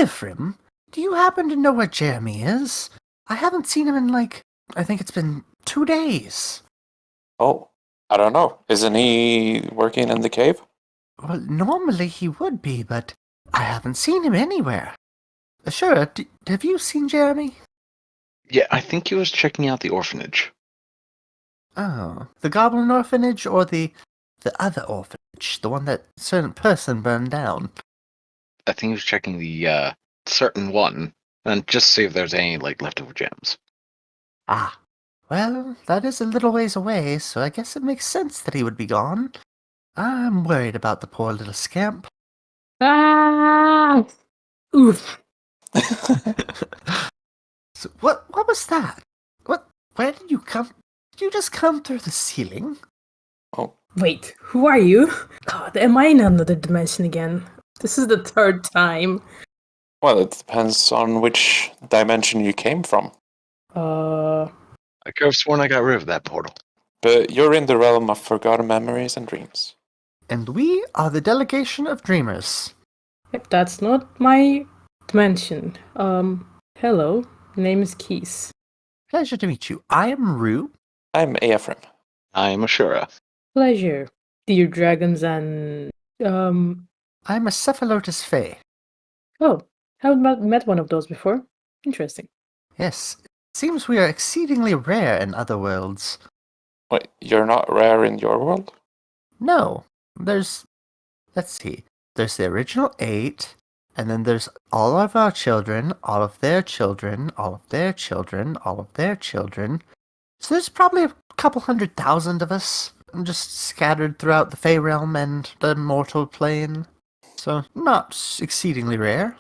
Ephraim, do you happen to know where Jeremy is? I haven't seen him in, I think it's been 2 days. Oh, I don't know. Isn't he working in the cave? Well, normally he would be, but I haven't seen him anywhere. Sure, have you seen Jeremy? Yeah, I think he was checking out the orphanage. Oh, the Goblin Orphanage or the other orphanage, the one that a certain person burned down? I think he was checking the certain one, and just see if there's any leftover gems. Ah, well, that is a little ways away, so I guess it makes sense that he would be gone. I'm worried about the poor little scamp. Ah! Oof. So what was that? Where did you come? Did you just come through the ceiling? Oh, Wait, who are you? God, am I in another dimension again? This is the third time. well, it depends on which dimension you came from. I could have sworn I got rid of that portal. But you're in the realm of forgotten memories and dreams. And we are the Delegation of Dreamers. Yep, that's not my dimension. Hello, name is Quies. Pleasure to meet you. I am Rue. I'm Ephraim. I'm Ashura. Pleasure, dear dragons and I'm a Cephalotus Fae. Oh, haven't met one of those before. Interesting. Yes, it seems we are exceedingly rare in other worlds. Wait, you're not rare in your world? No, let's see. There's the original 8, and then there's all of our children, all of their children, all of their children, all of their children. So there's probably a couple 100,000 of us, just scattered throughout the Fey realm and the mortal plane. So not exceedingly rare.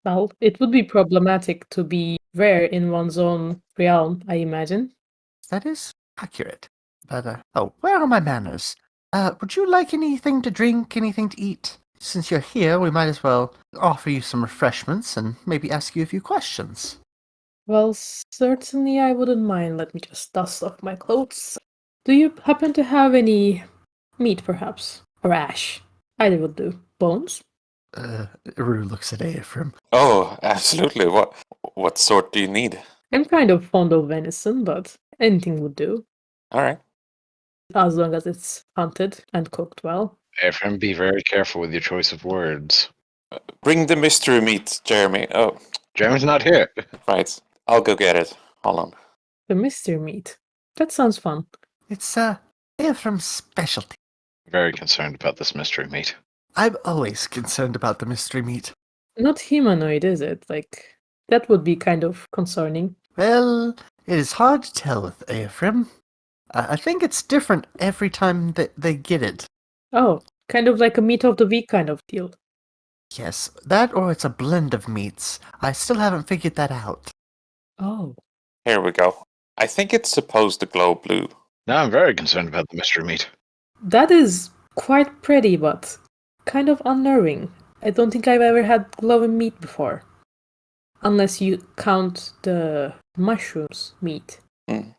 Well, it would be problematic to be rare in one's own realm, I imagine. That is accurate. But, where are my manners? Would you like anything to drink, anything to eat? Since you're here, we might as well offer you some refreshments and maybe ask you a few questions. Well, certainly I wouldn't mind. Let me just dust off my clothes. Do you happen to have any meat, perhaps? Or ash? Either would do. Bones? Rue looks at Ephraim. Oh, absolutely. What sort do you need? I'm kind of fond of venison, but anything would do. All right. As long as it's hunted and cooked well. Ephraim, be very careful with your choice of words. Bring the mystery meat, Jeremy. Oh, Jeremy's not here. right. I'll go get it. Hold on. The mystery meat. That sounds fun. It's, Ephraim's specialty. Very concerned about this mystery meat. I'm always concerned about the mystery meat. Not humanoid, is it? That would be kind of concerning. Well, it is hard to tell with Ephraim. I think it's different every time that they get it. Oh, kind of like a meat of the week kind of deal. Yes, that or it's a blend of meats. I still haven't figured that out. Oh. Here we go. I think it's supposed to glow blue. Now I'm very concerned about the mystery meat. That is quite pretty, but kind of unnerving. I don't think I've ever had glowing meat before. Unless you count the mushrooms meat. Mm.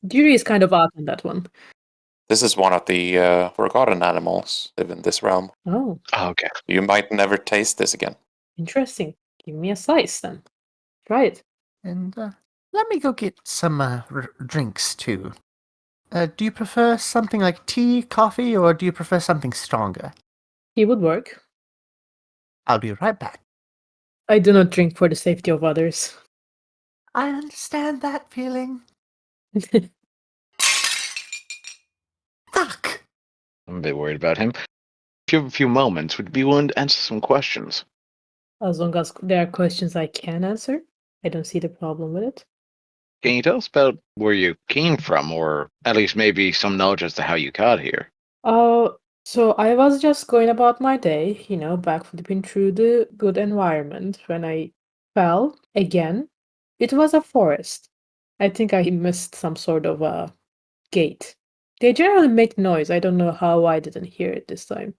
Jury is kind of odd on that one. This is one of the forgotten animals live in this realm. Oh, Okay. You might never taste this again. interesting. Give me a slice then. Try it. And, let me go get some, drinks, too. Do you prefer something like tea, coffee, or do you prefer something stronger? He would work. I'll be right back. I do not drink for the safety of others. I understand that feeling. Fuck! I'm a bit worried about him. If you have a few moments, would you be willing to answer some questions? As long as there are questions I can answer, I don't see the problem with it. Can you tell us about where you came from, or at least maybe some knowledge as to how you got here? So I was just going about my day, backflipping through the good environment when I fell again. It was a forest. I think I missed some sort of a gate. They generally make noise. I don't know how I didn't hear it this time.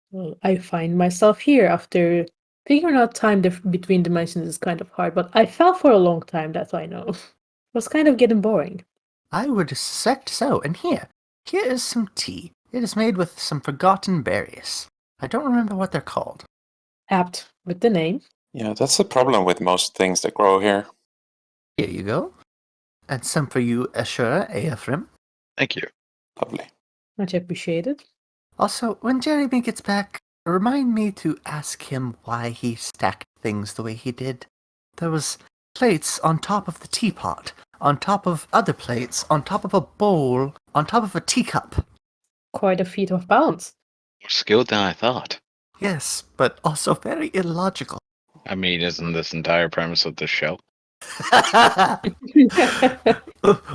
Well, I find myself here after figuring out time between dimensions is kind of hard, but I fell for a long time, that's I know. It was kind of getting boring. I would suspect so. And here is some tea. It is made with some forgotten berries. I don't remember what they're called. Apt with the name. Yeah, that's the problem with most things that grow here. Here you go. And some for you, Ashura Ephraim. Thank you. Lovely. Much appreciated. Also, when Jeremy gets back, remind me to ask him why he stacked things the way he did. There was plates on top of the teapot, on top of other plates, on top of a bowl, on top of a teacup. Quite a feat of balance. More skilled than I thought. Yes, but also very illogical. I mean, isn't this entire premise of the show?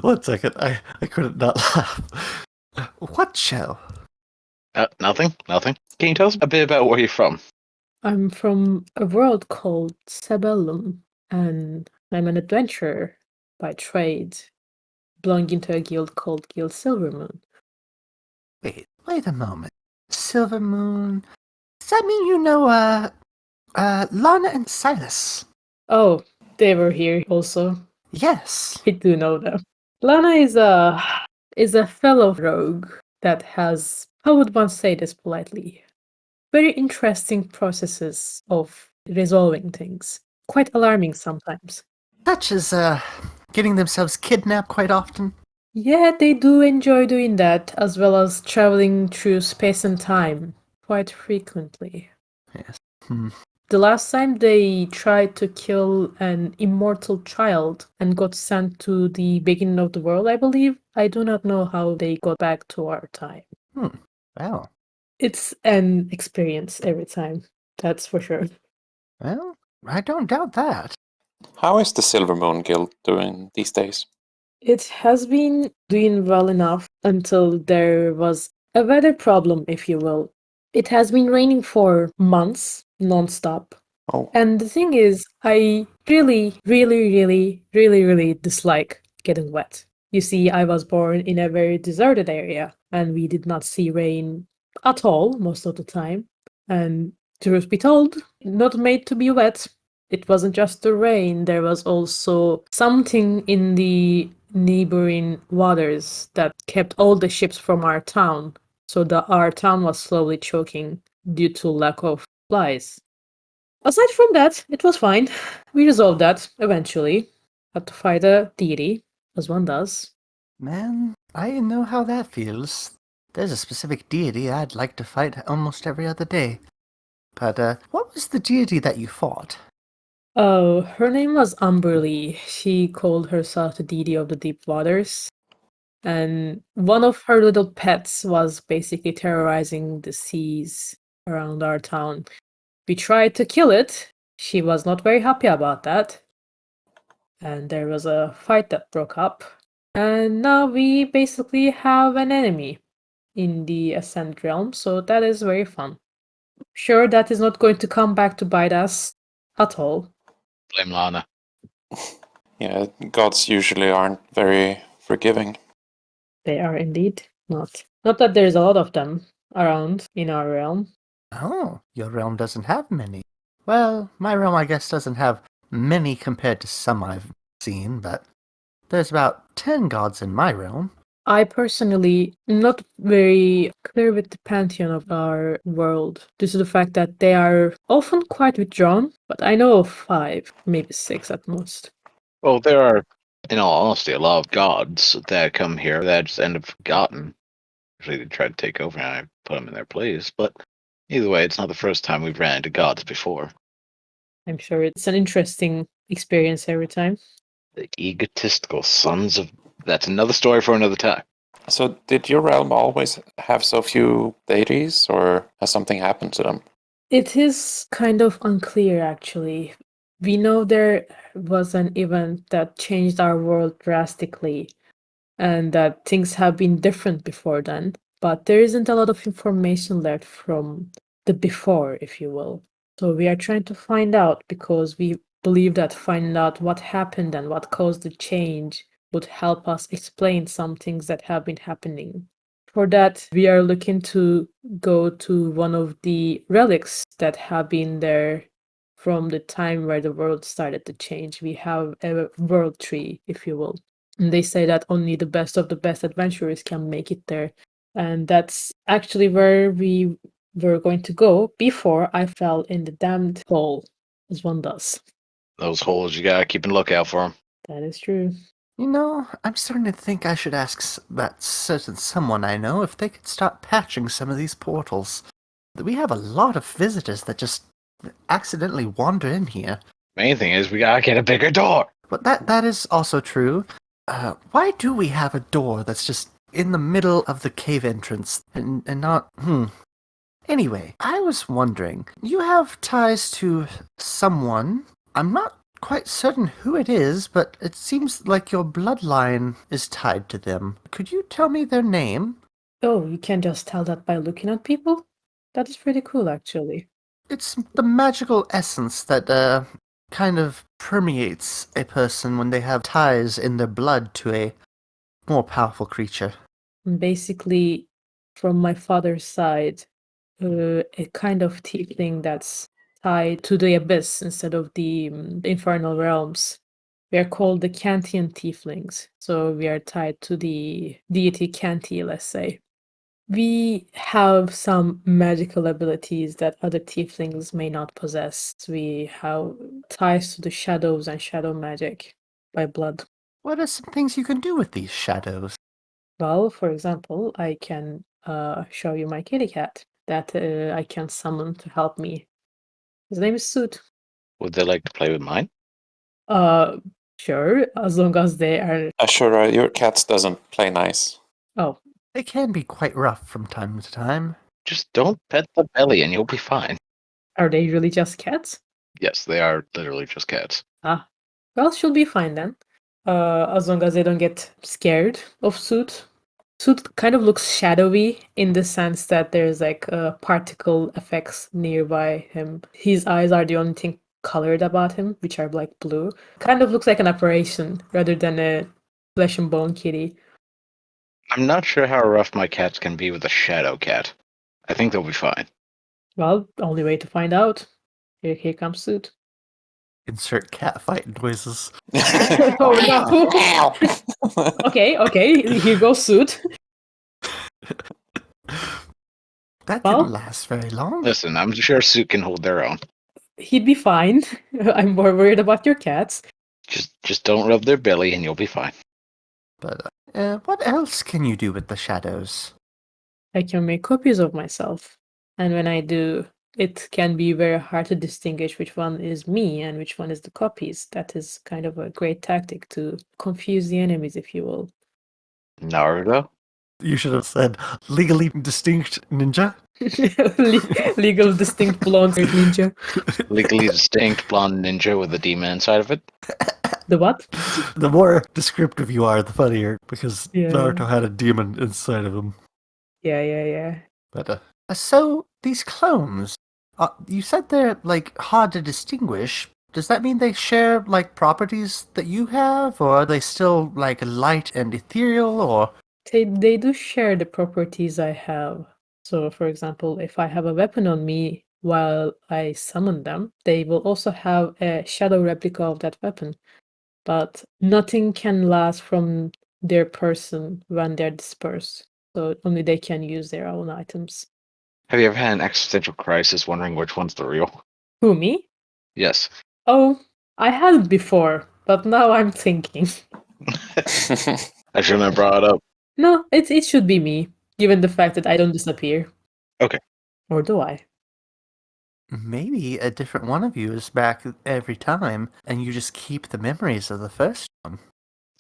1 second, I couldn't not laugh. What show? Nothing. Can you tell us a bit about where you're from? I'm from a world called Sabellum, and I'm an adventurer by trade, belonging to a guild called Guild Silvermoon. Wait a moment. Silver Moon. Does that mean you know, Lana and Silas? Oh, they were here also. Yes. I do know them. Lana is a fellow rogue that has, how would one say this politely, very interesting processes of resolving things. Quite alarming sometimes. Such as, getting themselves kidnapped quite often. Yeah, they do enjoy doing that, as well as traveling through space and time quite frequently. Yes. The last time they tried to kill an immortal child and got sent to the beginning of the world, I believe. I do not know how they got back to our time. Well, It's an experience every time, that's for sure. well, I don't doubt that. How is the Silver Moon Guild doing these days? It has been doing well enough until there was a weather problem, if you will. It has been raining for months, non-stop. Oh, And the thing is, I really dislike getting wet. You see, I was born in a very deserted area, and we did not see rain at all most of the time. And truth be told, not made to be wet. It wasn't just the rain, there was also something in the neighboring waters that kept all the ships from our town. So our town was slowly choking due to lack of supplies. Aside from that, it was fine. We resolved that eventually. Had to fight a deity, as one does. Man, I know how that feels. There's a specific deity I'd like to fight almost every other day. But, what was the deity that you fought? Oh, her name was Amberly. She called herself the deity of the deep waters. And one of her little pets was basically terrorizing the seas around our town. We tried to kill it. She was not very happy about that. And there was a fight that broke up. And now we basically have an enemy in the Ascent realm, so that is very fun. Sure, that is not going to come back to bite us at all. Blame Lana. yeah, gods usually aren't very forgiving. They are indeed not. Not that there's a lot of them around in our realm. Oh, your realm doesn't have many. Well, my realm, I guess, doesn't have many compared to some I've seen, but there's about 10 gods in my realm. I personally am not very clear with the pantheon of our world due to the fact that they are often quite withdrawn, but I know of 5, maybe 6 at most. Well, there are, in all honesty, a lot of gods that come here that just end up forgotten. Usually they try to take over and I put them in their place, but either way, it's not the first time we've ran into gods before. I'm sure it's an interesting experience every time. The egotistical sons of... That's another story for another time. So, did your realm always have so few deities, or has something happened to them? It is kind of unclear, actually. We know there was an event that changed our world drastically, and that things have been different before then, but there isn't a lot of information left from the before, if you will. So we are trying to find out because we believe that finding out what happened and what caused the change would help us explain some things that have been happening. For that, we are looking to go to one of the relics that have been there from the time where the world started to change. We have a world tree, if you will. And they say that only the best of the best adventurers can make it there. And that's actually where we were going to go before I fell in the damned hole, as one does. Those holes, you gotta keep a lookout for them. That is true. I'm starting to think I should ask that certain someone I know if they could start patching some of these portals. We have a lot of visitors that just accidentally wander in here. Main thing is we gotta get a bigger door. But that is also true. Why do we have a door that's just in the middle of the cave entrance and not... Anyway, I was wondering, you have ties to someone. I'm not quite certain who it is, but it seems like your bloodline is tied to them. Could you tell me their name? Oh, you can just tell that by looking at people? That is pretty cool, actually. It's the magical essence that kind of permeates a person when they have ties in their blood to a more powerful creature. Basically, from my father's side, a kind of tiefling that's tied to the abyss instead of the infernal realms. We are called the Kantian tieflings, so we are tied to the deity Kanti, let's say. We have some magical abilities that other tieflings may not possess. We have ties to the shadows and shadow magic by blood. What are some things you can do with these shadows? Well, for example, I can show you my kitty cat that I can summon to help me. His name is Soot. Would they like to play with mine? Sure, as long as they are. Ashura, your cat doesn't play nice. Oh, They can be quite rough from time to time. Just don't pet the belly and you'll be fine. are they really just cats? Yes, they are literally just cats. Ah, well, she'll be fine then. As long as they don't get scared of Soot. Soot kind of looks shadowy in the sense that there's like particle effects nearby him. His eyes are the only thing colored about him, which are like blue. Kind of looks like an apparition rather than a flesh and bone kitty. I'm not sure how rough my cats can be with a shadow cat. I think they'll be fine. Well, only way to find out. Here comes Soot. Insert cat fight noises. Oh no! Okay, here goes Soot. That Well- didn't last very long. Listen, I'm sure Suit can hold their own. He'd be fine. I'm more worried about your cats. Just don't rub their belly and you'll be fine. But what else can you do with the shadows? I can make copies of myself. And when I do, it can be very hard to distinguish which one is me and which one is the copies. That is kind of a great tactic to confuse the enemies, if you will. Naruto? You should have said legally distinct ninja. Legal distinct blonde ninja. Legally distinct blonde ninja with a demon inside of it? The what? The more descriptive you are, the funnier, because Yeah. Naruto had a demon inside of him. Yeah. But so these clones, you said they're like hard to distinguish. Does that mean they share like properties that you have, or are they still like light and ethereal, or? They do share the properties I have. So, for example, if I have a weapon on me while I summon them, they will also have a shadow replica of that weapon. But nothing can last from their person when they're dispersed. So only they can use their own items. Have you ever had an existential crisis wondering which one's the real? Who, me? Yes. Oh, I had before, but now I'm thinking. I shouldn't have brought it up. No, it should be me, given the fact that I don't disappear. Okay. Or do I? Maybe a different one of you is back every time, and you just keep the memories of the first one.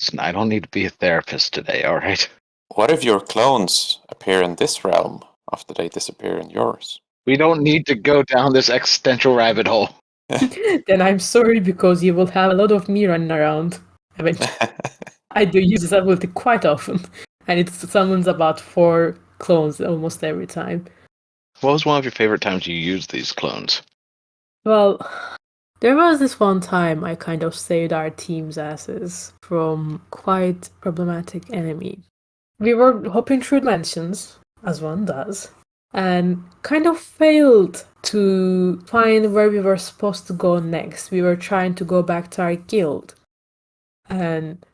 Listen, I don't need to be a therapist today, alright? What if your clones appear in this realm after they disappear in yours? We don't need to go down this existential rabbit hole. Then I'm sorry because you will have a lot of me running around. Eventually. I do use this ability quite often, and it summons about 4 clones almost every time. What was one of your favorite times you used these clones? Well, there was this one time I kind of saved our team's asses from quite problematic enemy. We were hopping through dimensions, as one does, and kind of failed to find where we were supposed to go next. We were trying to go back to our guild, and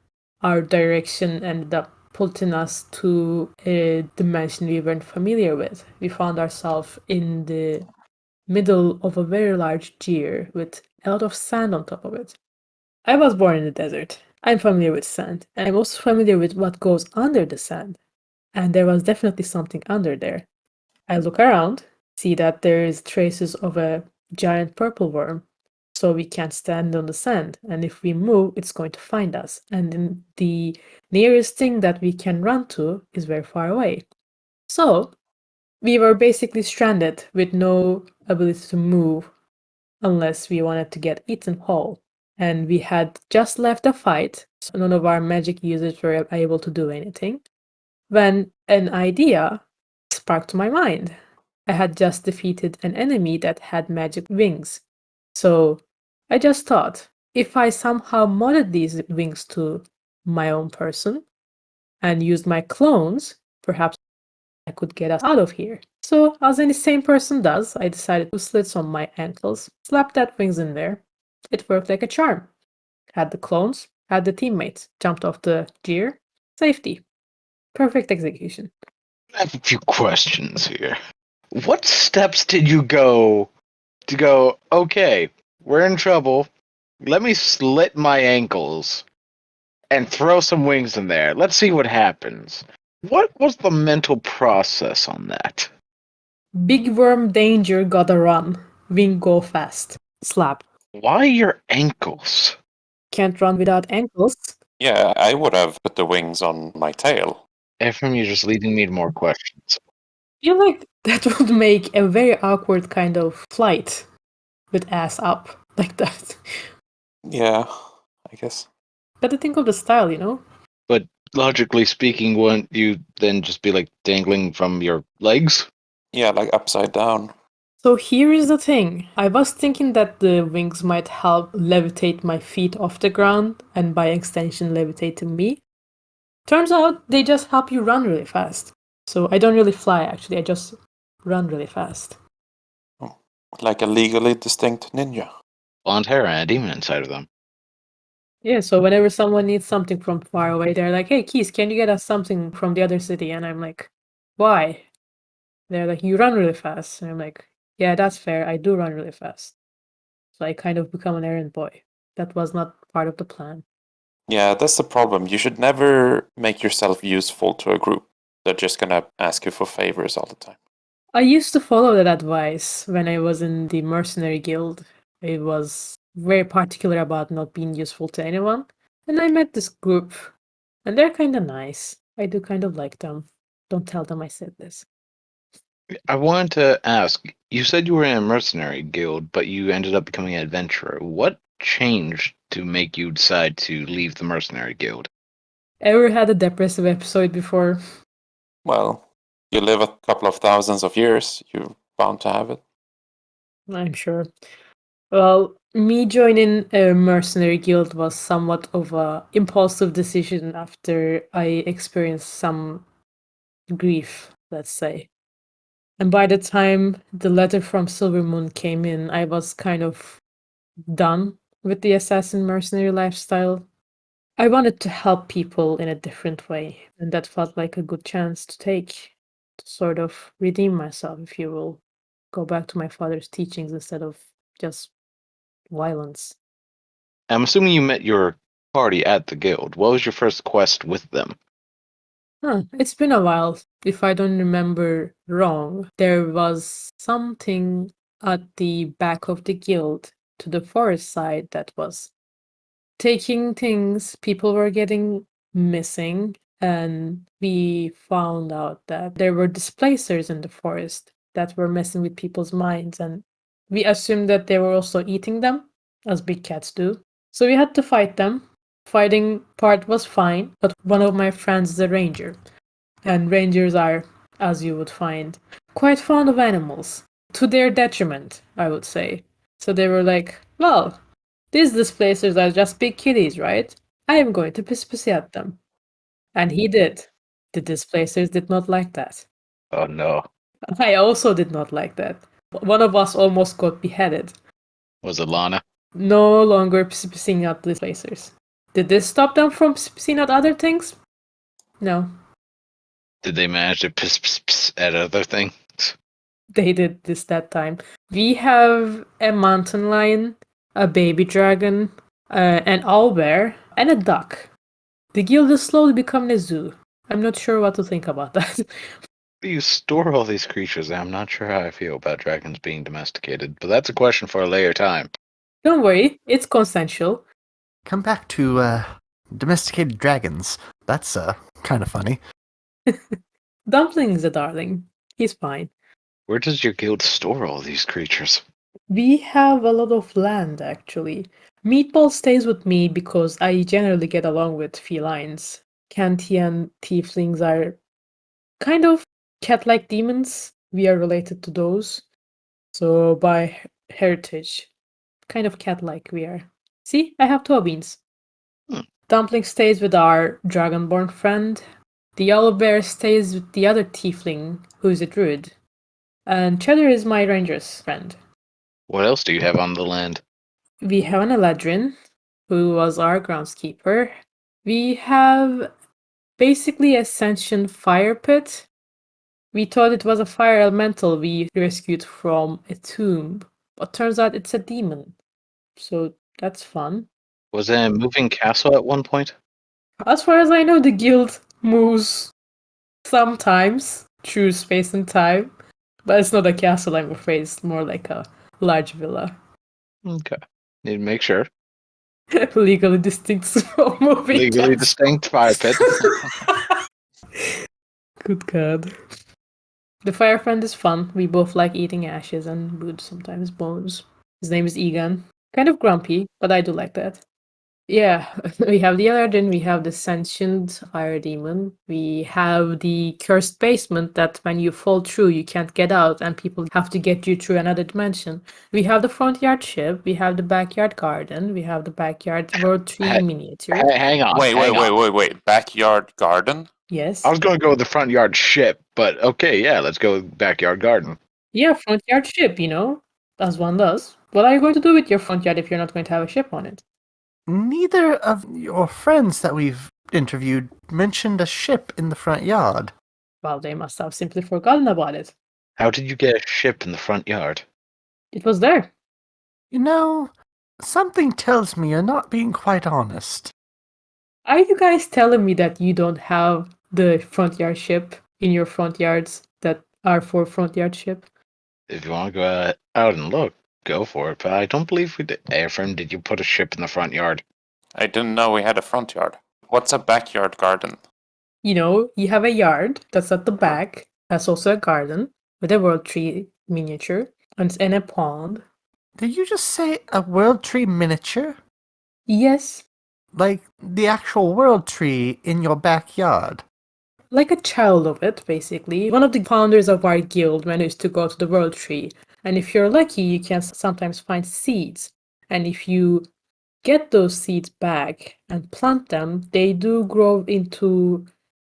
our direction ended up catapulting us to a dimension we weren't familiar with. We found ourselves in the middle of a very large gyre with a lot of sand on top of it. I was born in the desert. I'm familiar with sand, and I'm also familiar with what goes under the sand. And there was definitely something under there. I look around, see that there is traces of a giant purple worm. So we can't stand on the sand, and if we move, it's going to find us. And then the nearest thing that we can run to is very far away. So we were basically stranded with no ability to move unless we wanted to get eaten whole. And we had just left a fight, so none of our magic users were able to do anything, when an idea sparked to my mind. I had just defeated an enemy that had magic wings. So I just thought, if I somehow modded these wings to my own person and used my clones, perhaps I could get us out of here. So, as any sane person does, I decided to slits on my ankles, slap that wings in there. It worked like a charm. Had the clones, had the teammates, jumped off the gear, safety. Perfect execution. I have a few questions here. What steps did you go to go, okay, we're in trouble. Let me slit my ankles and throw some wings in there. Let's see what happens. What was the mental process on that? Big worm danger, gotta run. Wing go fast. Slap. Why your ankles? Can't run without ankles. Yeah, I would have put the wings on my tail. Ephraim, you're just leading me to more questions. I feel like that would make a very awkward kind of flight with ass up like that. Yeah, I guess. Gotta think of the style, you know? But logically speaking, wouldn't you then just be like dangling from your legs? Yeah, like upside down. So here is the thing. I was thinking that the wings might help levitate my feet off the ground and by extension levitating me. Turns out they just help you run really fast. So I don't really fly actually, I just run really fast. Like a legally distinct ninja. Blonde hair and a demon inside of them. Yeah, so whenever someone needs something from far away, they're like, hey, Keys, can you get us something from the other city? And I'm like, why? They're like, you run really fast. And I'm like, yeah, that's fair. I do run really fast. So I kind of become an errand boy. That was not part of the plan. Yeah, that's the problem. You should never make yourself useful to a group. They're just gonna ask you for favors all the time. I used to follow that advice when I was in the mercenary guild. I was very particular about not being useful to anyone. And I met this group, and they're kind of nice. I do kind of like them. Don't tell them I said this. I wanted to ask, you said you were in a mercenary guild, but you ended up becoming an adventurer. What changed to make you decide to leave the mercenary guild? Ever had a depressive episode before? Well, you live a couple of thousands of years, you're bound to have it. I'm sure. Well, me joining a mercenary guild was somewhat of a impulsive decision after I experienced some grief, let's say. And by the time the letter from Silver Moon came in, I was kind of done with the assassin mercenary lifestyle. I wanted to help people in a different way, and that felt like a good chance to take to sort of redeem myself, if you will. Go back to my father's teachings instead of just violence. I'm assuming you met your party at the guild. What was your first quest with them? It's been a while. If I don't remember wrong, there was something at the back of the guild to the forest side that was taking things. People were getting missing, and we found out that there were displacers in the forest that were messing with people's minds, and we assumed that they were also eating them, as big cats do. So we had to fight them. Fighting part was fine, but one of my friends is a ranger, and rangers are, as you would find, quite fond of animals, to their detriment, I would say. So they were like, well, these displacers are just big kitties, right? I am going to piss at them. And he did. The displacers did not like that. Oh no. I also did not like that. One of us almost got beheaded. Was it Lana? No longer pissing at displacers. Did this stop them from pissing at other things? No, Did they manage to piss at other things? they did this that time. We have a mountain lion, a baby dragon, an owlbear, and a duck. The guild is slowly becoming a zoo. I'm not sure what to think about that. You store all these creatures, and I'm not sure how I feel about dragons being domesticated, but that's a question for a later time. Don't worry, it's consensual. Come back to domesticated dragons. That's kind of funny. Dumpling's a darling. He's fine. Where does your guild store all these creatures? We have a lot of land, actually. Meatball stays with me because I generally get along with felines. Kantian tieflings are kind of cat-like demons. We are related to those. So by heritage, kind of cat-like we are. See, I have 12 beans. Hmm. Dumpling stays with our dragonborn friend. The yellow bear stays with the other tiefling, who is a druid. And Cheddar is my ranger's friend. What else do you have on the land? We have an Eladrin, who was our groundskeeper. We have basically a sentient fire pit. We thought it was a fire elemental we rescued from a tomb, but turns out it's a demon. So that's fun. Was there a moving castle at one point? As far as I know, the guild moves sometimes through space and time, but it's not a castle, I'm afraid. It's more like a large villa. Okay. Need to make sure. Legally distinct from moving Legally castle. distinct fire pit. Good God. The fire friend is fun. We both like eating ashes and wood, sometimes bones. His name is Egan. Kind of grumpy, but I do like that. Yeah, we have the Aladdin, we have the sentient fire demon, we have the cursed basement that when you fall through, you can't get out, and people have to get you through another dimension. We have the front yard ship, we have the backyard garden, we have the backyard world tree Hey, miniature. Hang on. Wait. Backyard garden? Yes. I was going to go with the front yard ship, but okay, yeah, let's go with backyard garden. Yeah, front yard ship, as one does. What are you going to do with your front yard if you're not going to have a ship on it? Neither of your friends that we've interviewed mentioned a ship in the front yard. Well, they must have simply forgotten about it. How did you get a ship in the front yard? It was there. You know, something tells me you're not being quite honest. Are you guys telling me that you don't have the front yard ship in your front yards that are for front yard ship? If you want to go out and look, go for it, but I don't believe we did. Ephraim, did you put a ship in the front yard? I didn't know we had a front yard. What's a backyard garden? You have a yard that's at the back. That's also a garden with a world tree miniature and a pond. Did you just say a world tree miniature? Yes, Like the actual world tree in your backyard? like a child of it, basically. One of the founders of our guild managed to go to the world tree, and if you're lucky, you can sometimes find seeds. And if you get those seeds back and plant them, they do grow into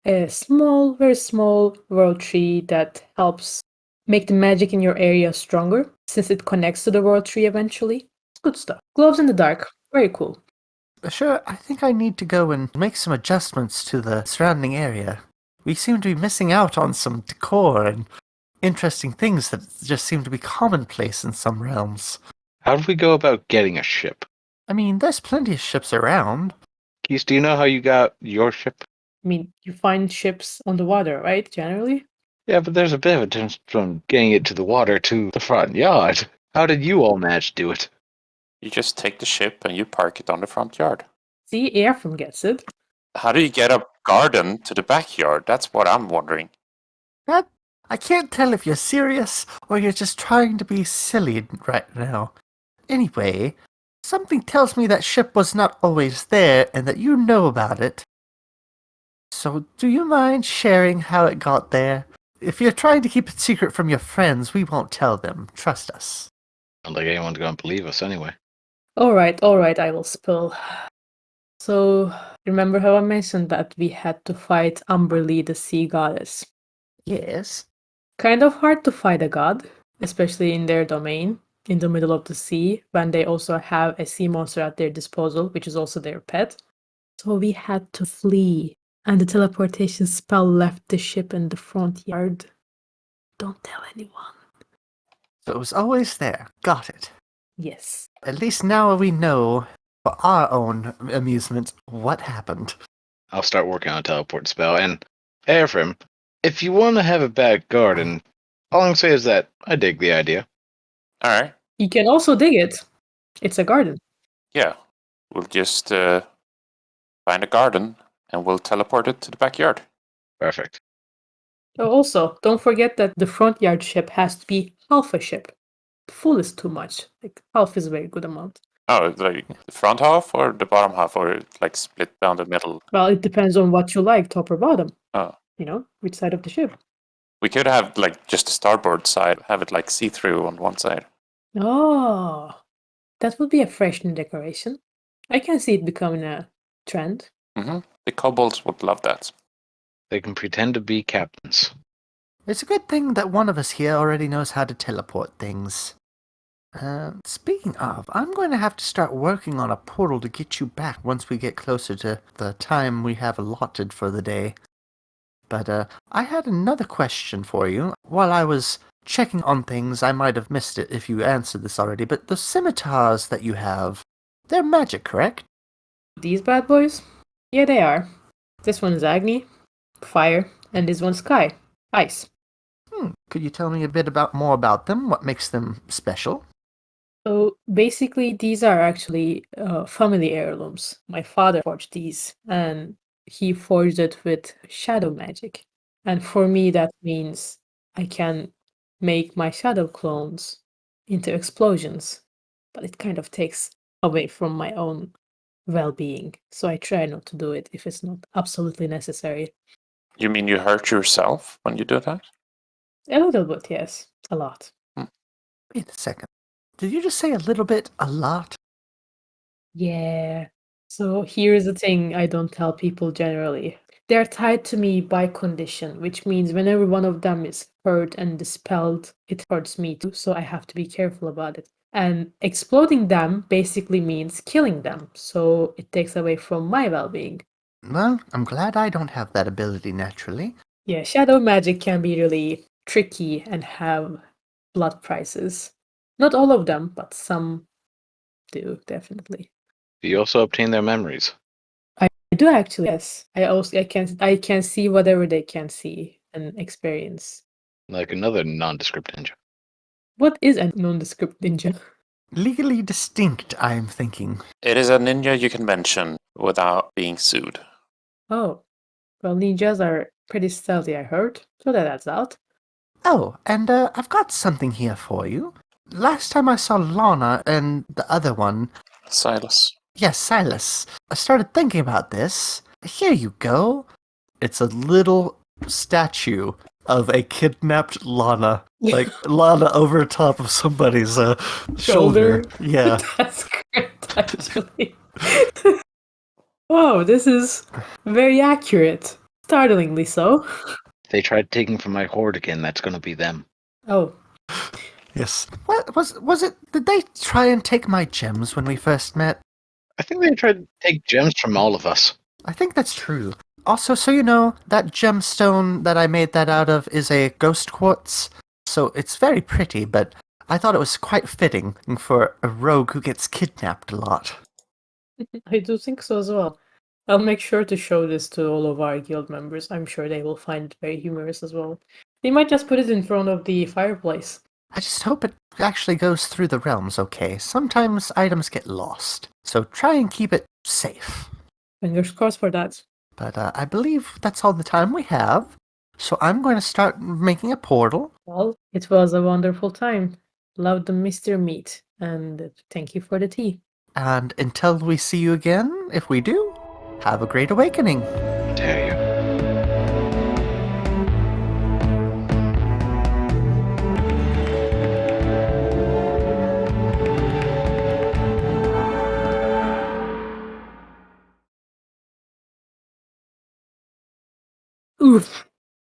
a small, very small world tree that helps make the magic in your area stronger, since it connects to the world tree eventually. It's good stuff. Gloves in the dark, very cool. Sure, I think I need to go and make some adjustments to the surrounding area. We seem to be missing out on some decor and interesting things that just seem to be commonplace in some realms. How did we go about getting a ship? I mean, there's plenty of ships around. Keith, do you know how you got your ship? I mean, you find ships on the water, right? Generally? Yeah, but there's a bit of a difference from getting it to the water to the front yard. How did you all manage to do it? You just take the ship and you park it on the front yard. See, Ephraim gets it. How do you get a garden to the backyard? That's what I'm wondering. That, I can't tell if you're serious or you're just trying to be silly right now. Anyway, something tells me that ship was not always there and that you know about it. So, do you mind sharing how it got there? If you're trying to keep it secret from your friends, we won't tell them. Trust us. I don't think anyone's going to believe us anyway. Alright, I will spill. So, remember how I mentioned that we had to fight Umberlee, the sea goddess? Yes. Kind of hard to fight a god, especially in their domain, in the middle of the sea, when they also have a sea monster at their disposal, which is also their pet. So we had to flee And the teleportation spell left the ship in the front yard. Don't tell anyone. So it was always there. Got it. Yes. At least now we know, for our own amusement, what happened. I'll start working on a teleport spell. And Ephraim, if you want to have a back garden, all I'm say is that I dig the idea. All right. You can also dig it. It's a garden. Yeah. We'll just find a garden and we'll teleport it to the backyard. Perfect. Oh, also, don't forget that the front yard ship has to be half a ship. Full is too much. Like half is a very good amount. Oh, like the front half or the bottom half, or like split down the middle? Well, it depends on what you like, top or bottom. Oh. You know, which side of the ship. We could have like just the starboard side, have it like see-through on one side. Oh, that would be a fresh new decoration. I can see it becoming a trend. Mm-hmm. The kobolds would love that. They can pretend to be captains. It's a good thing that one of us here already knows how to teleport things. Speaking of, I'm going to have to start working on a portal to get you back once we get closer to the time we have allotted for the day. But I had another question for you. While I was checking on things, I might have missed it if you answered this already, but the scimitars that you have, they're magic, correct? These bad boys? Yeah, they are. This one's Agni, fire, and this one's Sky, ice. Could you tell me a bit more about them? What makes them special? So basically, these are actually family heirlooms. My father forged these, and he forged it with shadow magic. And for me, that means I can make my shadow clones into explosions, but it kind of takes away from my own well-being. So I try not to do it if it's not absolutely necessary. You mean you hurt yourself when you do that? A little bit, yes, a lot. Wait a second. Did you just say a little bit, a lot? Yeah. So here's the thing I don't tell people generally. They're tied to me by condition, which means whenever one of them is hurt and dispelled, it hurts me too. So I have to be careful about it. And exploding them basically means killing them. So it takes away from my well being. Well, I'm glad I don't have that ability naturally. Yeah, shadow magic can be really tricky and have blood prices. Not all of them, but some do, definitely. Do you also obtain their memories? I do actually, yes. I can see whatever they can see and experience. Like another nondescript ninja. What is a nondescript ninja? Legally distinct, I'm thinking. It is a ninja you can mention without being sued. Oh, well, ninjas are pretty stealthy, I heard, so that adds out. Oh, and I've got something here for you. Last time I saw Lana and the other one, Silas. yes, Silas, I started thinking about this. Here you go. It's a little statue of a kidnapped Lana. Like Lana over top of somebody's shoulder. Yeah. That's great, actually. Whoa, this is very accurate. Startlingly so. If they tried taking from my hoard again, that's gonna be them. Oh, Yes. What was it? Did they try and take my gems when we first met? I think they tried to take gems from all of us. I think that's true. Also, so you know, that gemstone that I made that out of is a ghost quartz. So it's very pretty, but I thought it was quite fitting for a rogue who gets kidnapped a lot. I do think so as well. I'll make sure to show this to all of our guild members. I'm sure they will find it very humorous as well. They might just put it in front of the fireplace. I just hope it actually goes through the realms okay. Sometimes items get lost, so try and keep it safe. Fingers crossed for that. But I believe that's all the time we have, so I'm going to start making a portal. Well, it was a wonderful time. Love the Mr. Meat, and thank you for the tea. And until we see you again, if we do, have a great awakening. Dare you? Oof.